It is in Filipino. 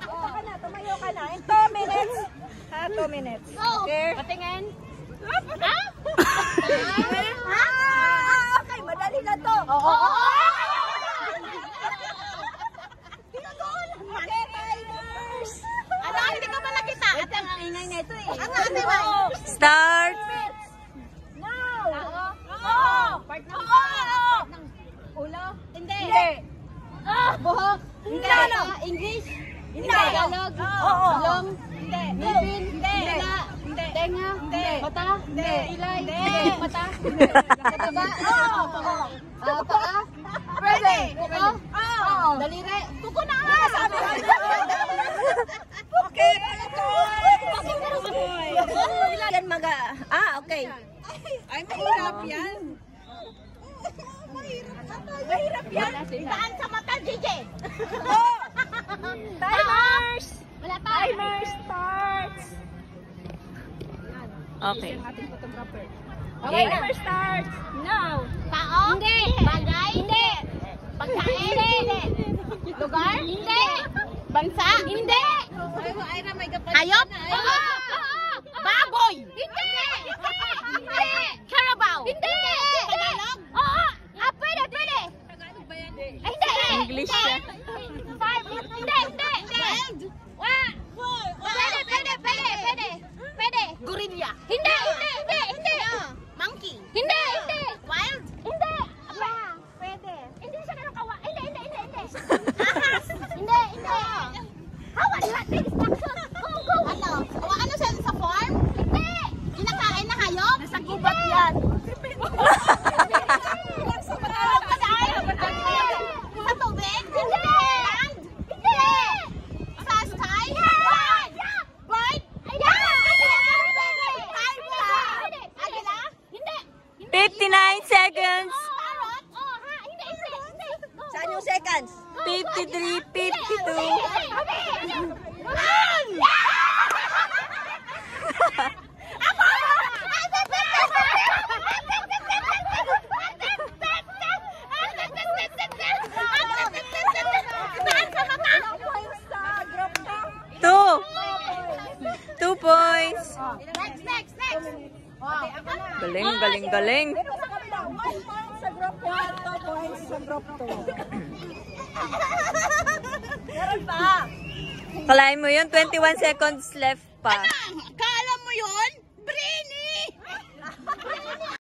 Ka na, tumayo ka na. In 2 minutes. 2 minutes. Okay. Patingin. Okay, madali na to. Oo. Okay, timers. Ano, hindi ka pala kita. Ito ang ingay nito eh. Start. Now. Part ng ulo. Hindi. Buhok. Hindi. English. Hindi. Tagalog. Long. Hindi. Ngipin. Hindi. Tenga. Hindi. Mata. Hindi. Ilay. Hindi. Mata. Hindi. Kataba. Paa. Pwede. Kuko. Daliri. Kuko na nga. Sabi ko. Okay. Yan okay. Ay, mahirap yan. Mahirap yan. Saan sa mata, JJ? Timers! Timer starts! Okay. Okay, timer starts! Now! Tao? Hindi! Bagay? Hindi! Pagkain? Hindi! Lugar? Hindi! Bansa? Hindi! Hayop? Oo! Baboy! Hindi! Hindi! Carabao? Hindi! Tagalog? Oo! Pwede! Tagalog ba yan? Hindi! English siya. Hindi! Pwede! Gorilla? Hindi! Monkey? Hindi! Wild? Hindi! Pwede! Hindi siya kanukawa! Hindi! Ahas? Hindi! Hawa! Distraction! Go! Ano siya sa farm? Hindi! Kinakain na hayop? Nasa gubat yan. Sa tubig? Hindi! Land? Hindi! Sa sky? Bird? Agila? Hindi! 59 seconds. Parrot? Hindi! Saan yung seconds? 53, 52. Two points. Next. Galing. Dito sa kabila, 1 point sa group 1, 2 points sa group 2. Meron pa. Kalahin mo yun, 21 seconds left pa.